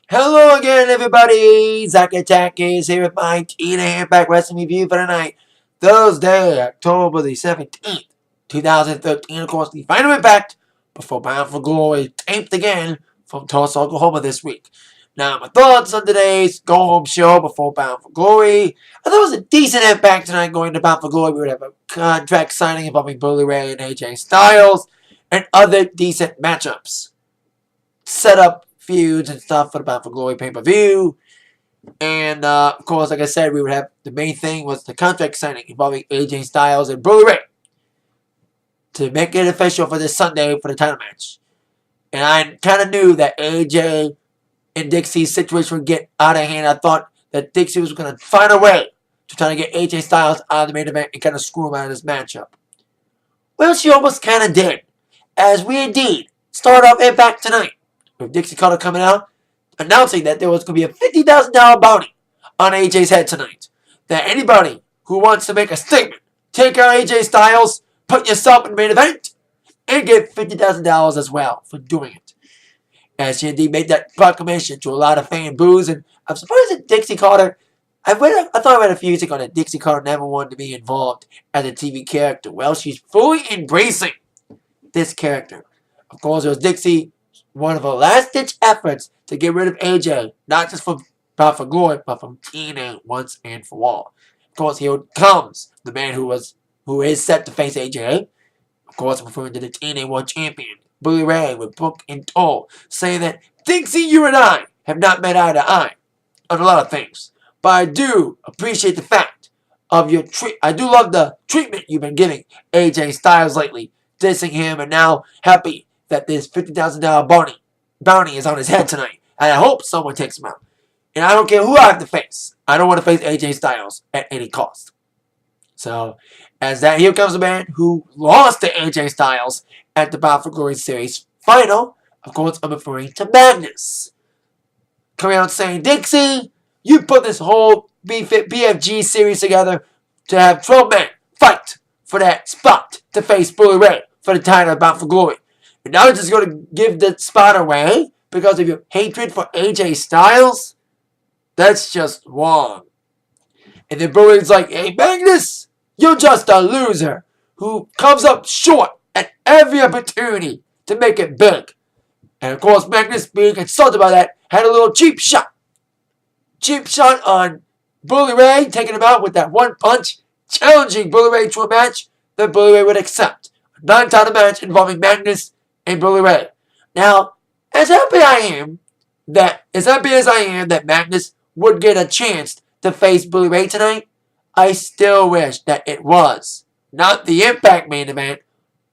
Hello again, everybody. Zack Attack is here with my TNA Impact Wrestling review for tonight, Thursday, October the 17th, 2013. Of course, the final Impact before Bound for Glory taped again from Tulsa, Oklahoma this week. Now, my thoughts on today's go-home show before Bound for Glory. I thought it was a decent Impact tonight going to Bound for Glory. We would have a contract signing involving Bully Ray and AJ Styles and other decent matchups. Set up feuds and stuff for the Bound for Glory pay-per-view. And, of course, like I said, we would have the main thing was the contract signing involving AJ Styles and Bully Ray to make it official for this Sunday for the title match. And I kind of knew that AJ and Dixie's situation would get out of hand. I thought that Dixie was going to find a way to try to get AJ Styles out of the main event and kind of screw him out of this matchup. Well, she almost kind of did, as we indeed start off Impact tonight with Dixie Carter coming out announcing that there was going to be a $50,000 bounty on AJ's head tonight. That anybody who wants to make a statement, take out AJ Styles, put yourself in the main event, and get $50,000 as well for doing it. As she indeed made that proclamation to a lot of fan boos, and I'm surprised that Dixie Carter. I thought I read a few years ago that Dixie Carter never wanted to be involved as a TV character. Well, she's fully embracing this character. Of course, it was Dixie, one of her last-ditch efforts to get rid of AJ, not just from Bound for Glory, but from TNA once and for all. Of course, here comes the man who is set to face AJ. Of course, I'm referring to the TNA World Champion, Bully Ray, with book in tow, saying that Dixie, you and I have not met eye to eye on a lot of things, but I do appreciate the fact of your I do love the treatment you've been giving AJ Styles lately, dissing him, and now happy that this $50,000 bounty is on his head tonight. And I hope someone takes him out. And I don't care who I have to face. I don't want to face AJ Styles at any cost. So, as that, here comes a man who lost to AJ Styles at the Bound for Glory Series final. Of course, I'm referring to Magnus. Coming out saying, Dixie, you put this whole BFG series together to have 12 men fight for that spot to face Bully Ray for the title of Bound for Glory. And now you're just going to give the spot away because of your hatred for AJ Styles? That's just wrong. And then Bully's like, hey, Magnus, you're just a loser who comes up short at every opportunity to make it big. And of course, Magnus, being insulted by that, had a little cheap shot. Cheap shot on Bully Ray, taking him out with that one punch, challenging Bully Ray to a match that Bully Ray would accept. A non-title match involving Magnus and Bully Ray. Now, as happy as I am that Magnus would get a chance to face Bully Ray tonight, I still wish that it was not the Impact main event,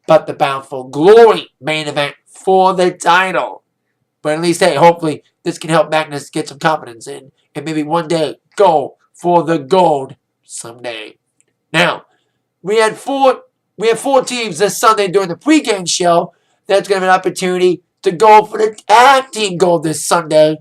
but the Bound for Glory main event for the title. But at least, hey, hopefully this can help Magnus get some confidence in and maybe one day go for the gold someday. Now, we had four teams this Sunday during the pregame show. That's going to have an opportunity to go for the tag team gold this Sunday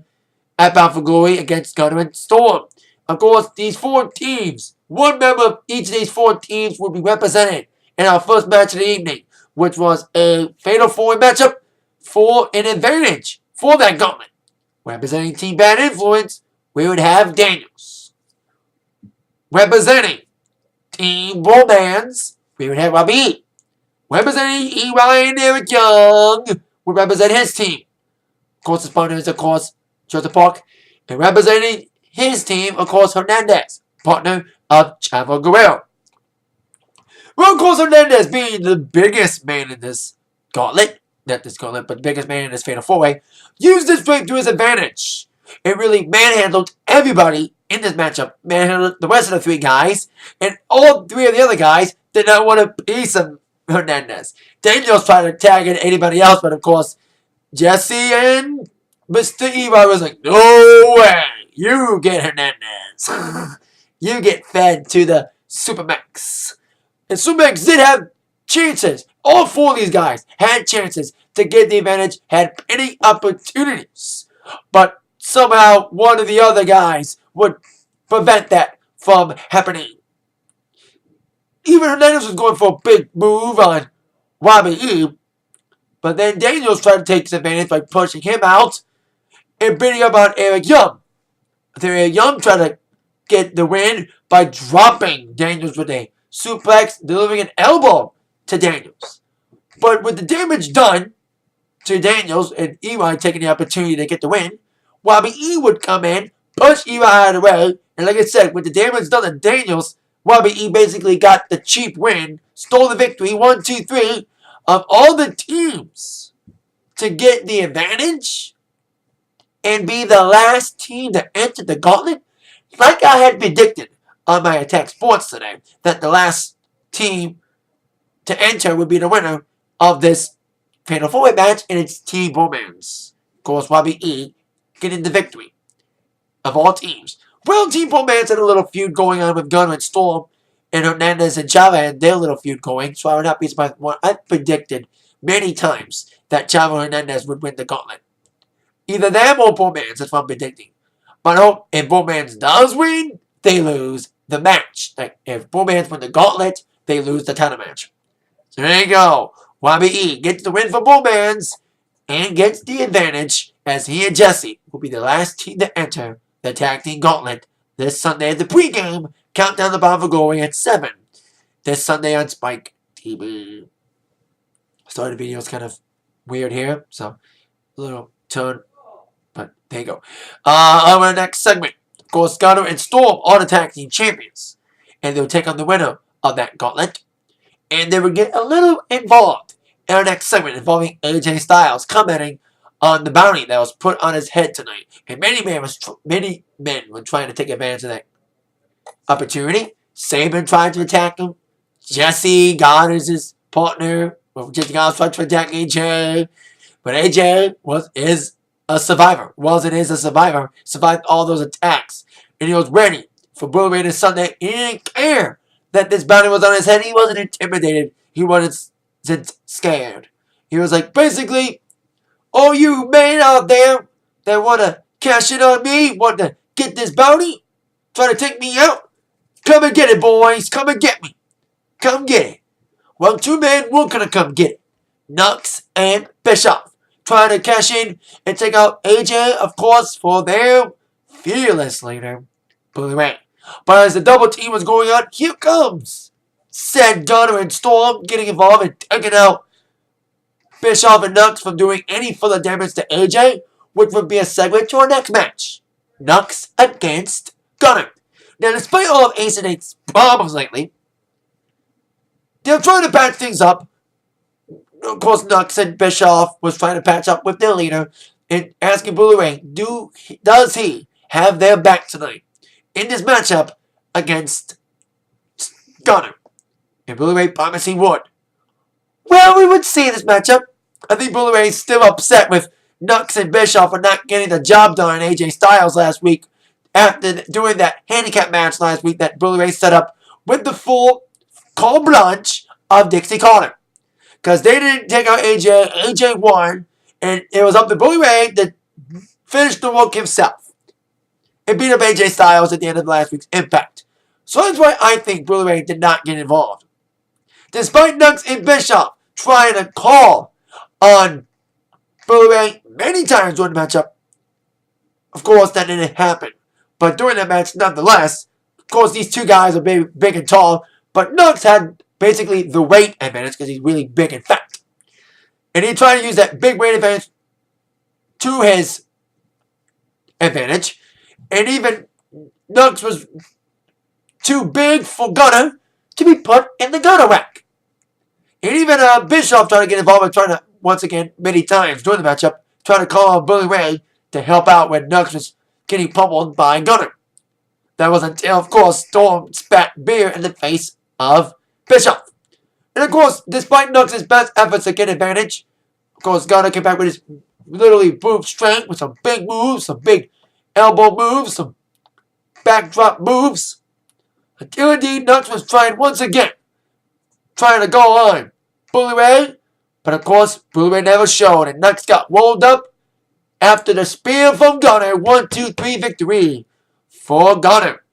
at Bound for Glory against Gunner and Storm. Of course, these four teams, one member of each of these four teams will be represented in our first match of the evening, which was a Fatal 4-Way matchup for an advantage for that gauntlet. Representing Team Bad Influence, we would have Daniels. Representing Team Romance, we would have Robbie E. Representing EY and Eric Young, would represent his team. Of course, his partner is, of course, Joseph Park. And representing his team, of course, Hernandez, partner of Chavo Guerrero. Well, of course, Hernandez being the biggest man in this gauntlet, not this gauntlet, but the biggest man in this Fatal 4-Way, used this break to his advantage. It really manhandled everybody in this matchup, manhandled the rest of the three guys, and all three of the other guys did not want a piece of Hernandez. Daniels tried to tag in anybody else, but of course, Jesse and Mr. Eli was like, no way, you get Hernandez. You get fed to the Supermax. And Supermax did have chances. All four of these guys had chances to get the advantage, had any opportunities. But somehow one of the other guys would prevent that from happening. Even Hernandez was going for a big move on Robbie E. But then Daniels tried to take his advantage by pushing him out. and beating up on Eric Young. Eric Young tried to get the win by dropping Daniels with a suplex, delivering an elbow to Daniels. But with the damage done to Daniels and Eli taking the opportunity to get the win, Robbie E would come in, push Eli out of the way, and like I said, with the damage done to Daniels, Robbie E basically got the cheap win, stole the victory, 1, 2, 3, of all the teams to get the advantage and be the last team to enter the gauntlet. Like I had predicted on my Attack Sports today, that the last team to enter would be the winner of this Fatal 4-Way match, and it's Team Bromance. Of course, Robbie E getting the victory of all teams. Well, Team Bromance had a little feud going on with Gunner and Storm, and Hernandez and Chavo had their little feud going, so I would not be surprised. I predicted many times that Chavo Hernandez would win the gauntlet. Either them or Bromance, that's what I'm predicting. But I hope if Bromance does win, they lose the match. Like, if Bromance win the gauntlet, they lose the title match. So there you go. Robbie E gets the win for Bromance and gets the advantage, as he and Jesse will be the last team to enter the Tag Team Gauntlet this Sunday at the pregame Countdown to Bound for Glory at 7 this Sunday on Spike TV. Sorry, the video is kind of weird here, so a little turn, but there you go. On our next segment, of course, Gunner and Storm are the Tag Team Champions, and they'll take on the winner of that gauntlet, and they will get a little involved in our next segment involving AJ Styles commenting on the bounty that was put on his head tonight. And many men were trying to take advantage of that opportunity. Saban tried to attack him. Jesse God is his partner. Jesse God tried to attack AJ. But AJ is a survivor. Is a survivor. Survived all those attacks. And he was ready for Bully Ray this Sunday. He didn't care that this bounty was on his head. He wasn't intimidated. He wasn't scared. He was like, basically, all you men out there that want to cash in on me, want to get this bounty, try to take me out, come and get it, boys. Come and get me. Come get it. Well, two men were going to come get it. Nux and Bischoff trying to cash in and take out AJ, of course, for their fearless leader, Bully Ray. But as the double team was going on, here comes said Gunner and Storm getting involved and taking out Bischoff and Nux from doing any further damage to AJ, which would be a segue to our next match. Nux against Gunner. Now, despite all of Ace and Eight's problems lately, they're trying to patch things up. Of course, Nux and Bischoff was trying to patch up with their leader and asking Bully Ray, does he have their back tonight in this matchup against Gunner? And Bully Ray promised he would. Well, we would see this matchup. I think Bully Ray is still upset with Nux and Bischoff for not getting the job done on AJ Styles last week after doing that handicap match last week that Bully Ray set up with the full carte blanche of Dixie Carter. Because they didn't take out AJ. AJ won, and it was up to Bully Ray to finish the work himself and beat up AJ Styles at the end of last week's Impact. So that's why I think Bully Ray did not get involved. Despite Nux and Bischoff trying to call on Bully Ray many times during the matchup, of course, that didn't happen. But during that match, nonetheless, of course, these two guys are big and tall, but Nux had basically the weight advantage because he's really big and fat. And he tried to use that big weight advantage to his advantage. And even Nux was too big for Gunner to be put in the Gunner rack. And even Bischoff tried to get involved and trying to, once again, many times during the matchup, trying to call on Bully Ray to help out when Nux was getting pummeled by Gunner. That was until, of course, Storm spat beer in the face of Bischoff. And, of course, despite Nux's best efforts to get advantage, of course, Gunner came back with his literally brute strength with some big moves, some big elbow moves, some backdrop moves. Until, indeed, Nux was trying once again, trying to go on Bully Ray, but of course, Bully Ray never showed, and Nux got rolled up after the spear from Gunner. 1, 2, 3 victory for Gunner.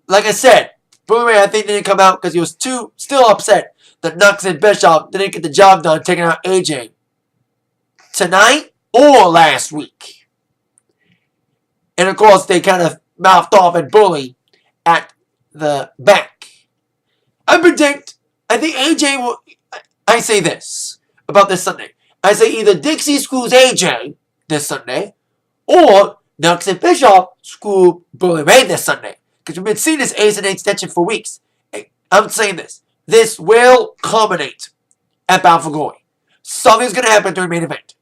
Like I said, Bully Ray, I think, didn't come out because he was still upset that Nux and Bischoff didn't get the job done taking out AJ tonight or last week. And of course, they kind of mouthed off and bully at the back. I think AJ will. I say this about this Sunday. I say either Dixie screws AJ this Sunday, or Nux and Bischoff screw Bully Ray this Sunday. Because we've been seeing this Ace and Eight tension for weeks. I'm saying this. This will culminate at Bound for Glory. Something's going to happen during the main event.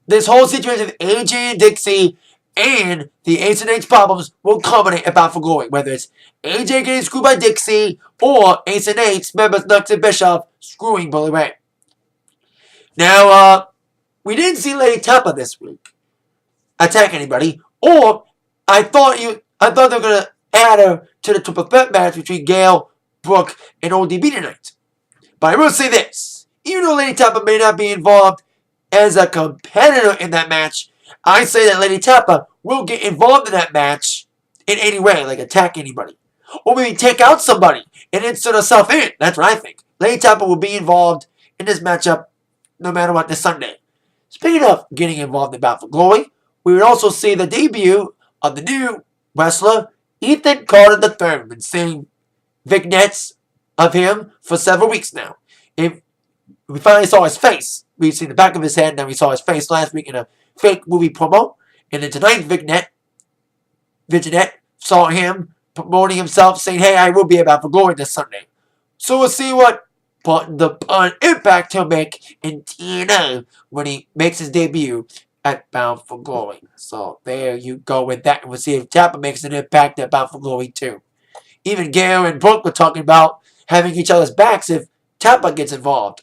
This whole situation with AJ and Dixie and the Ace and Eight problems will culminate at Bound for Glory. Whether it's AJ getting screwed by Dixie or Ace and Eight's members Nux and Bischoff screwing Bully Ray. Now, we didn't see Lady Tapa this week attack anybody, or I thought they were gonna add her to the triple threat match between Gail, Brooke, and ODB tonight. But I will say this: even though Lady Tapa may not be involved as a competitor in that match, I say that Lady Tapa will get involved in that match in any way, like attack anybody, or maybe take out somebody and insert herself in. That's what I think. Lady Tapa will be involved in this matchup no matter what this Sunday. Speaking of getting involved in Bound for Glory, we would also see the debut of the new wrestler, Ethan Carter III. We've been seeing vignettes of him for several weeks now. We finally saw his face. We've seen the back of his head, and then we saw his face last week in a fake movie promo. And then tonight's vignette saw him promoting himself, saying, "Hey, I will be at Bound for Glory this Sunday." So we'll see what impact he'll make in TNA when he makes his debut at Bound for Glory. So there you go with that. And we'll see if Tapa makes an impact at Bound for Glory too. Even Gail and Brooke were talking about having each other's backs if Tapa gets involved.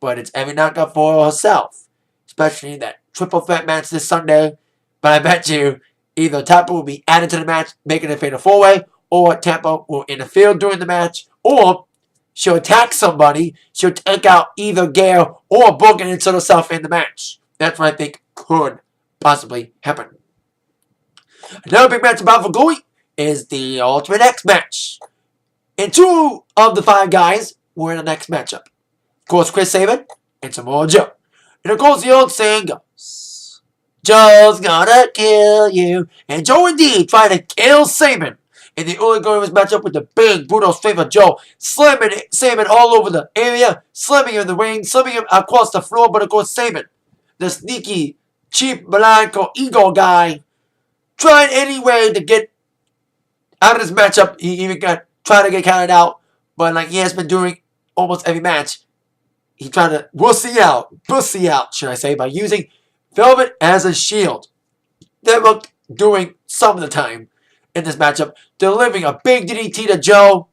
But it's every knockout for herself. Especially that triple threat match this Sunday. But I bet you either Tapa will be added to the match, making a fatal four-way, or Tapa will interfere during the match, or she'll attack somebody, she'll take out either Gail or Brooke and insert herself in the match. That's what I think could possibly happen. Another big match about for Glory is the Ultimate X match. And 2 of the 5 guys were in the next matchup. Of course, Chris Sabin and Samoa Joe. And of course, the old saying goes, Joe's gonna kill you. And Joe indeed tried to kill Sabin in the early going of his matchup with the big, brutal straight of Joe, slamming Sabin all over the area, slamming him in the ring, slamming him across the floor. But of course, Sabin, the sneaky, cheap, Malenko ego guy, tried any way to get out of this matchup. He even tried to get counted out, but like he has been doing almost every match, he tried to pussy out, should I say, by using Velvet as a shield. They were doing some of the time in this matchup, delivering a big DDT to Joe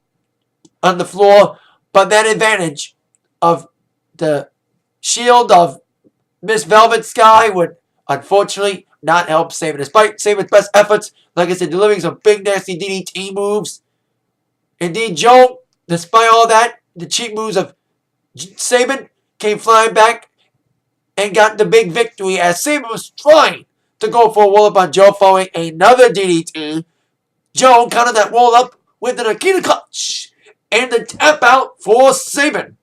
on the floor, but that advantage of the shield of Miss Velvet Sky would unfortunately not help Sabin. Despite Sabin's best efforts, like I said, delivering some big nasty DDT moves. Indeed, Joe, despite all that, the cheap moves of Sabin came flying back and got the big victory as Sabin was trying to go for a roll-up on Joe following another DDT. Joe countered that roll-up with an Akita clutch and the tap out for Sabin.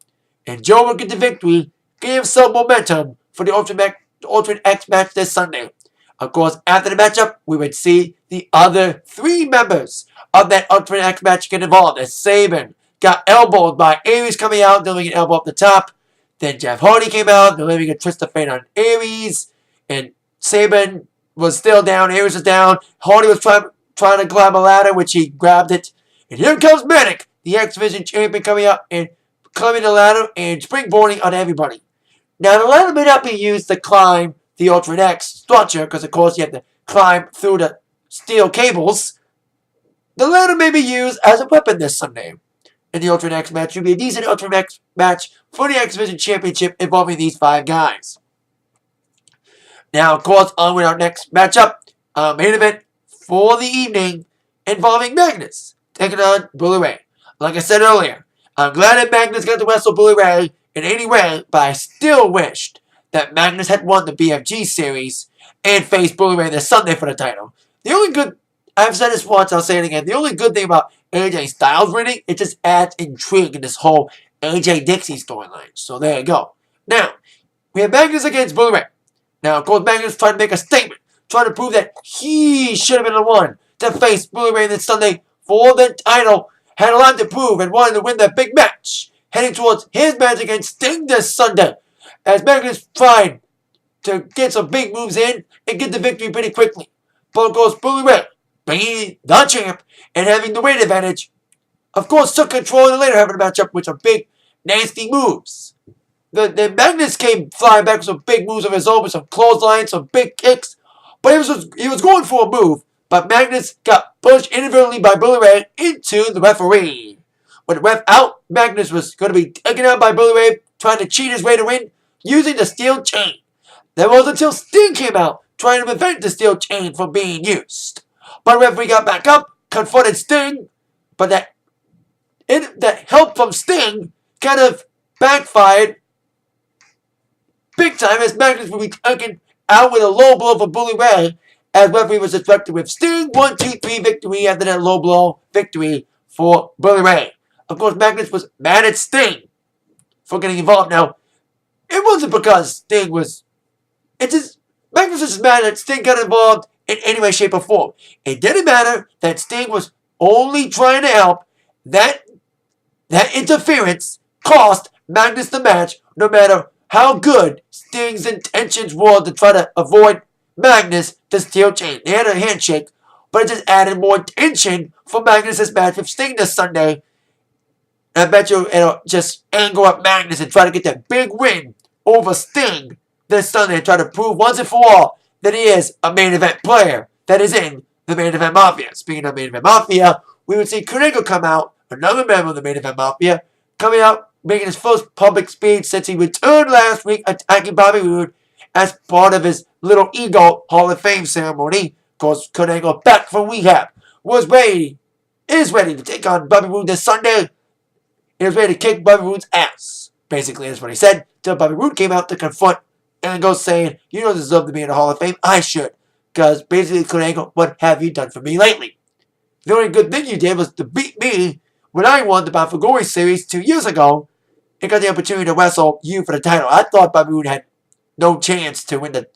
And Joe would get the victory, gave some momentum for the Ultimate X match this Sunday. Of course, after the matchup, we would see the other 3 members of that Ultimate X match get involved as Sabin got elbowed by Aries coming out, delivering an elbow up the top. Then Jeff Hardy came out, delivering a twist of fate on Aries. And Sabin was still down, Aries was down. Hardy was trying to grab a ladder, which he grabbed it. And here comes Manic, the X Division champion, coming up and climbing the ladder and springboarding on everybody. Now, the ladder may not be used to climb the Ultimate X structure, because of course you have to climb through the steel cables. The ladder may be used as a weapon this Sunday in the Ultimate X match. It would be a decent Ultimate X match for the X Division Championship involving these 5 guys. Now, of course, on with our next matchup. Main event for the evening involving Magnus taking on Bully Ray. Like I said earlier, I'm glad that Magnus got to wrestle Bully Ray in any way, but I still wished that Magnus had won the BFG series and faced Bully Ray this Sunday for the title. The only good, I've said this once, I'll say it again, the only good thing about AJ Styles winning, it just adds intrigue in this whole AJ Dixie storyline. So there you go. Now, we have Magnus against Bully Ray. Now, of course, Magnus tried to make a statement trying to prove that he should have been the one to face Bully Ray this Sunday for the title. Had a lot to prove and wanted to win that big match, heading towards his match against Sting this Sunday. As Magnus tried to get some big moves in and get the victory pretty quickly. But of course, Bully Ray, being the champ and having the weight advantage, of course, took control in the later half of the matchup with some big, nasty moves. The Magnus came flying back with some big moves of his own, with some clotheslines, some big kicks. But he was going for a move, but Magnus got pushed inadvertently by Bully Ray into the referee. With the ref out, Magnus was going to be taken out by Bully Ray, trying to cheat his way to win, using the steel chain. That was until Sting came out, trying to prevent the steel chain from being used. But the referee got back up, confronted Sting, but that help from Sting kind of backfired big time as Magnus would be taken out with a low blow for Bully Ray as referee was instructed with Sting 1-2-3 victory after that low blow victory for Bully Ray. Of course, Magnus was mad at Sting for getting involved. Now, it wasn't because Sting was... Magnus was just mad that Sting got involved in any way, shape, or form. It didn't matter that Sting was only trying to help. That interference cost Magnus the match, no matter how good Sting's intentions were to try to avoid Magnus the steel chain. They had a handshake, but it just added more tension for Magnus' match with Sting this Sunday. I bet you it'll just angle up Magnus and try to get that big win over Sting this Sunday and try to prove once and for all that he is a main event player that is in the Main Event Mafia. Speaking of Main Event Mafia, we would see Kurt Angle come out, another member of the Main Event Mafia, coming out, making his first public speech since he returned last week, attacking Bobby Roode as part of his Little Ego Hall of Fame ceremony. Of course, Kurt Angle, back from rehab, is ready to take on Bobby Roode this Sunday. He was ready to kick Bobby Roode's ass. Basically, that's what he said, till Bobby Roode came out to confront Angle, saying, "You don't deserve to be in the Hall of Fame. I should." Because basically, Kurt Angle, what have you done for me lately? The only good thing you did was to beat me when I won the Bound for Glory series 2 years ago and got the opportunity to wrestle you for the title. I thought Bobby Roode had no chance to win the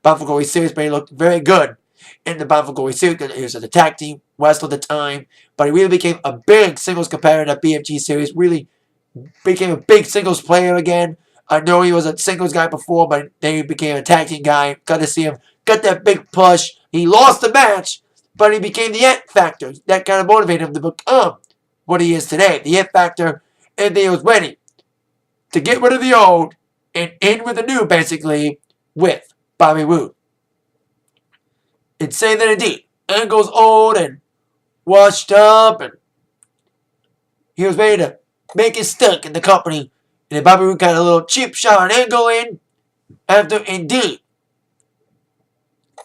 Bound for Glory series, but he looked very good in the Bound for Glory series because he was a tag team wrestler at the time. But he really became a big singles competitor in that BFG series, really became a big singles player again. I know he was a singles guy before, but then he became a tag team guy. Got to see him get that big push. He lost the match, but he became the it factor. That kind of motivated him to become what he is today. The it factor, and he was ready to get rid of the old and in with the new, basically, with Bobby Roode. Insane that indeed. Angle's old and washed up, and he was ready to make his stink in the company. And then Bobby Roode got a little cheap shot on Angle in after, indeed,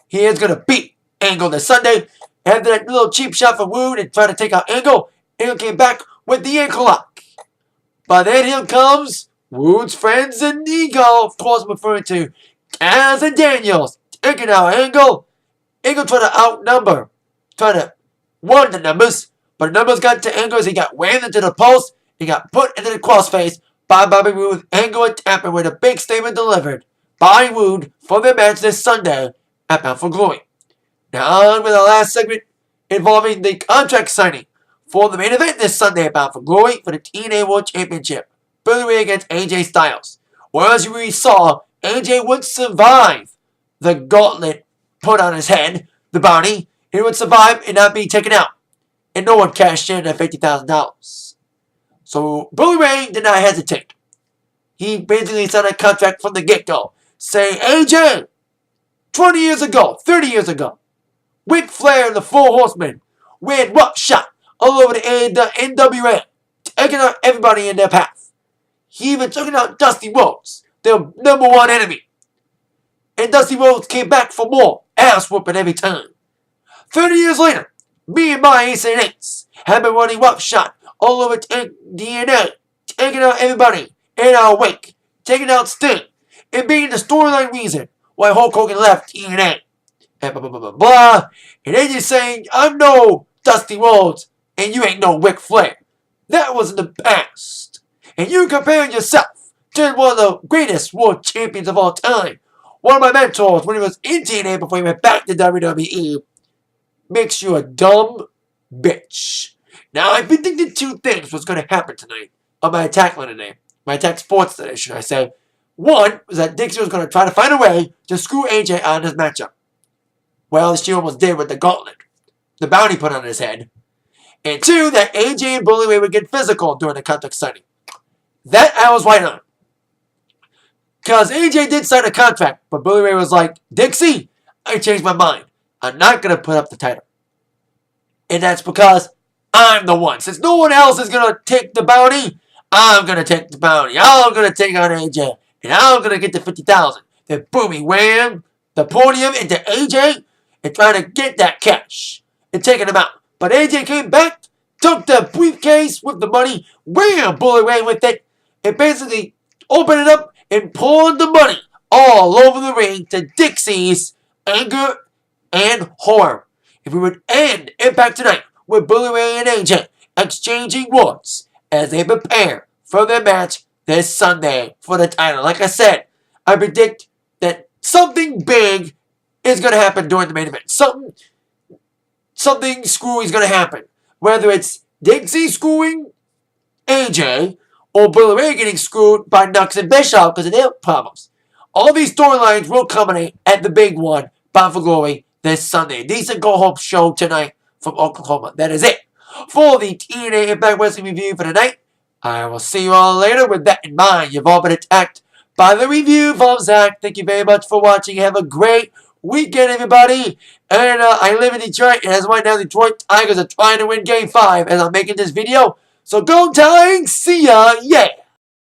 he is going to beat Angle this Sunday. After that little cheap shot from Roode and try to take out Angle, Angle came back with the ankle lock. But then here comes Roode's friends and Ego, of course I'm referring to Kaz and Daniels, taking out Angle. Angle tried to outnumber, tried to run the numbers, but the numbers got to Angle as he got whammed into the post. He got put into the crossface by Bobby Roode, Angle and tapping with a big statement delivered by Roode for their match this Sunday at Bound for Glory. Now on with our last segment involving the contract signing for the main event this Sunday at Bound for Glory for the TNA World Championship. Bully Ray against AJ Styles. Whereas we saw AJ would survive the gauntlet put on his head, the bounty, he would survive and not be taken out. And no one cashed in at $50,000. So Bully Ray did not hesitate. He basically signed a contract from the get-go, saying, AJ, 20 years ago, 30 years ago, Ric Flair and the Four Horsemen ran roughshod all over the NWA, taking out everybody in their path. He even took out Dusty Rhodes, their #1 enemy. And Dusty Rhodes came back for more ass whooping every time. 30 years later, me and my Ace and Eights have been running roughshod all over DNA, taking out everybody in our wake, taking out Sting, and being the storyline reason why Hulk Hogan left TNA. And blah, blah, blah, blah, blah. And then you're saying, I'm no Dusty Rhodes, and you ain't no Ric Flair. That was in the past. And you comparing yourself to one of the greatest world champions of all time. one of my mentors when he was in TNA before he went back to WWE, makes you a dumb bitch. Now, I've been thinking two things was going to happen tonight on my attack line today. My attack sports today, should I say. One was that Dixie was going to try to find a way to screw AJ out of this matchup. Well, she almost did with the gauntlet, the bounty put on his head. And two, that AJ and Bully Ray would get physical during the contract signing. That I was right on. Because AJ did sign a contract, but Bully Ray was like, Dixie, I changed my mind. I'm not going to put up the title. And that's because I'm the one. Since no one else is going to take the bounty, I'm going to take the bounty. I'm going to take on AJ. And I'm going to get the 50,000. Then boomie wham, the podium into AJ and trying to get that cash and taking him out. But AJ came back, took the briefcase with the money, wham, Bully Ray with it, and basically opened it up and poured the money all over the ring to Dixie's anger and horror. If we would end Impact tonight with Bully Ray and AJ exchanging words as they prepare for their match this Sunday for the title. Like I said, I predict that something big is going to happen during the main event. Something screwy is going to happen. Whether it's Dixie screwing AJ or Bully Ray getting screwed by Nux and Bischoff because of their problems. All these storylines will culminate at the big one, Bound for Glory, this Sunday. Decent go-home show tonight from Oklahoma. That is it for the TNA Impact Wrestling review for tonight. I will see you all later. With that in mind, you've all been attacked by the review from Zach. Thank you very much for watching. Have a great weekend, everybody. And I live in Detroit, and as of right now, Detroit Tigers are trying to win Game 5 as I'm making this video. So go Tigers! See ya! Yeah!